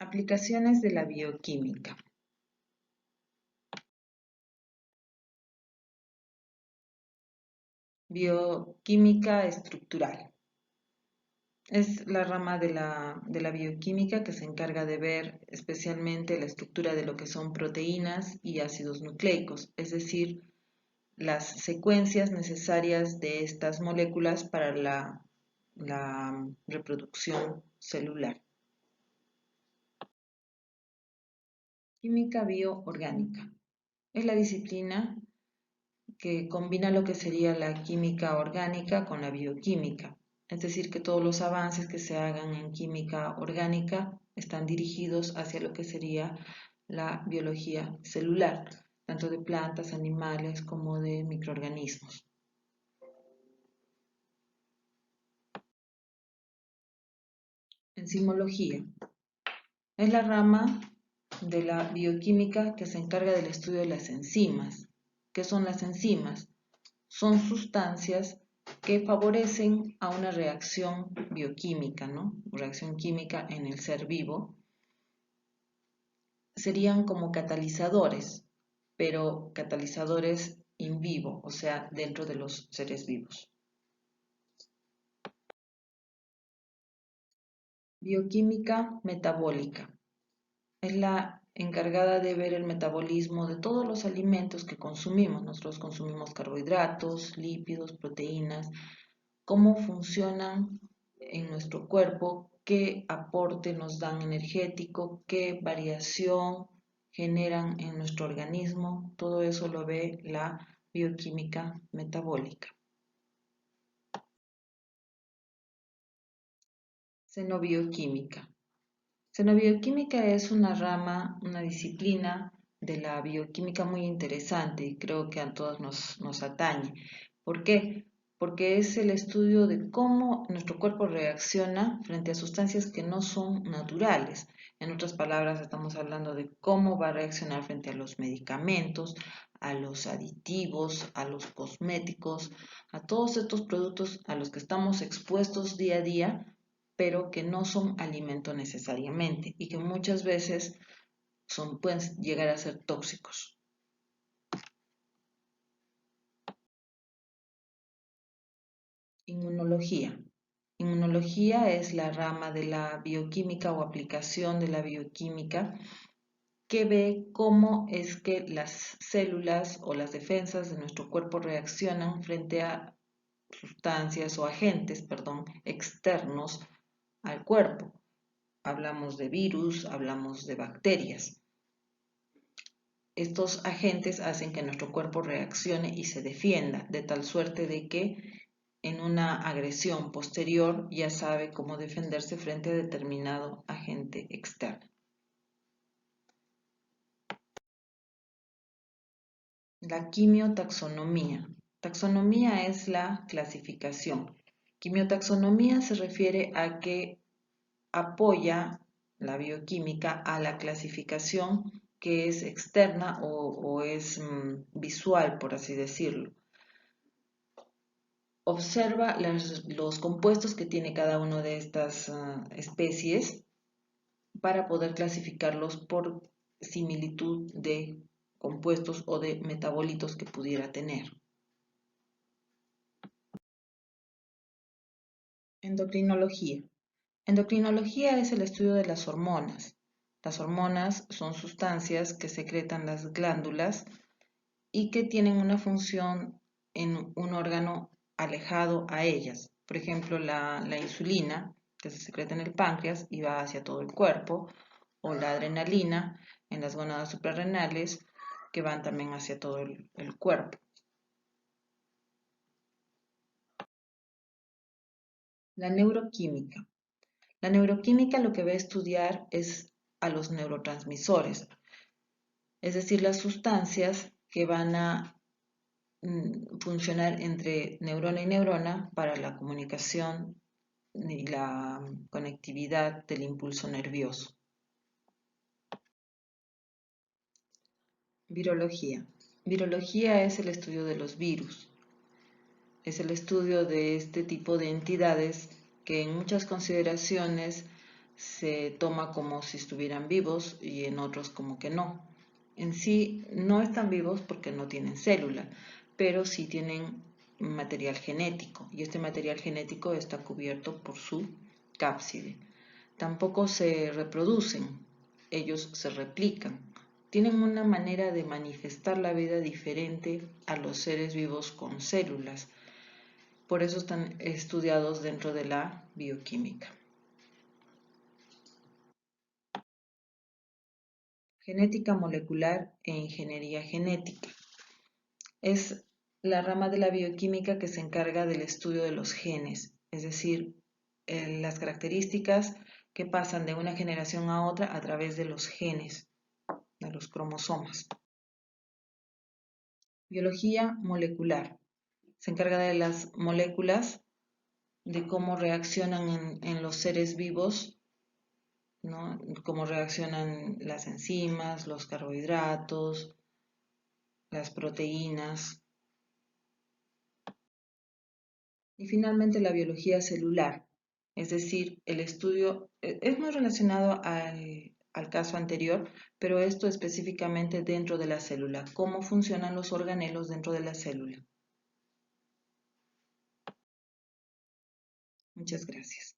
Aplicaciones de la bioquímica. Bioquímica estructural. Es la rama de la bioquímica que se encarga de ver especialmente la estructura de lo que son proteínas y ácidos nucleicos, es decir, las secuencias necesarias de estas moléculas para la reproducción celular. Química bioorgánica. Es la disciplina que combina lo que sería la química orgánica con la bioquímica. Es decir, que todos los avances que se hagan en química orgánica están dirigidos hacia lo que sería la biología celular, tanto de plantas, animales como de microorganismos. Enzimología. Es la rama de la bioquímica que se encarga del estudio de las enzimas. ¿Qué son las enzimas? Son sustancias que favorecen a una reacción bioquímica, ¿no? Reacción química en el ser vivo. Serían como catalizadores, pero catalizadores in vivo, o sea, dentro de los seres vivos. Bioquímica metabólica. Es la encargada de ver el metabolismo de todos los alimentos que consumimos. Nosotros consumimos carbohidratos, lípidos, proteínas, cómo funcionan en nuestro cuerpo, qué aporte nos dan energético, qué variación generan en nuestro organismo. Todo eso lo ve la bioquímica metabólica. Xenobioquímica. Xenobioquímica es una rama, una disciplina de la bioquímica muy interesante y creo que a todos nos atañe. ¿Por qué? Porque es el estudio de cómo nuestro cuerpo reacciona frente a sustancias que no son naturales. En otras palabras, estamos hablando de cómo va a reaccionar frente a los medicamentos, a los aditivos, a los cosméticos, a todos estos productos a los que estamos expuestos día a día, pero que no son alimento necesariamente y que muchas veces pueden llegar a ser tóxicos. Inmunología. Inmunología es la rama de la bioquímica o aplicación de la bioquímica que ve cómo es que las células o las defensas de nuestro cuerpo reaccionan frente a sustancias o agentes, externos al cuerpo. Hablamos de virus, hablamos de bacterias. Estos agentes hacen que nuestro cuerpo reaccione y se defienda, de tal suerte de que en una agresión posterior ya sabe cómo defenderse frente a determinado agente externo. La quimiotaxonomía. Taxonomía es la clasificación. Quimiotaxonomía se refiere a que apoya la bioquímica a la clasificación que es externa o es visual, por así decirlo. Observa los compuestos que tiene cada una de estas especies para poder clasificarlos por similitud de compuestos o de metabolitos que pudiera tener. Endocrinología. Endocrinología es el estudio de las hormonas. Las hormonas son sustancias que secretan las glándulas y que tienen una función en un órgano alejado a ellas. Por ejemplo, la insulina, que se secreta en el páncreas y va hacia todo el cuerpo, o la adrenalina en las gónadas suprarrenales, que van también hacia todo el cuerpo. La neuroquímica. La neuroquímica lo que va a estudiar es a los neurotransmisores, es decir, las sustancias que van a funcionar entre neurona y neurona para la comunicación y la conectividad del impulso nervioso. Virología. Virología es el estudio de los virus. Es el estudio de este tipo de entidades que en muchas consideraciones se toma como si estuvieran vivos y en otros como que no. En sí no están vivos porque no tienen célula, pero sí tienen material genético y este material genético está cubierto por su cápside. Tampoco se reproducen, ellos se replican. Tienen una manera de manifestar la vida diferente a los seres vivos con células. Por eso están estudiados dentro de la bioquímica. Genética molecular e ingeniería genética. Es la rama de la bioquímica que se encarga del estudio de los genes, es decir, las características que pasan de una generación a otra a través de los genes, de los cromosomas. Biología molecular. Se encarga de las moléculas, de cómo reaccionan en los seres vivos, ¿no? Cómo reaccionan las enzimas, los carbohidratos, las proteínas. Y finalmente la biología celular, es decir, el estudio es muy relacionado al caso anterior, pero esto específicamente dentro de la célula, cómo funcionan los organelos dentro de la célula. Muchas gracias.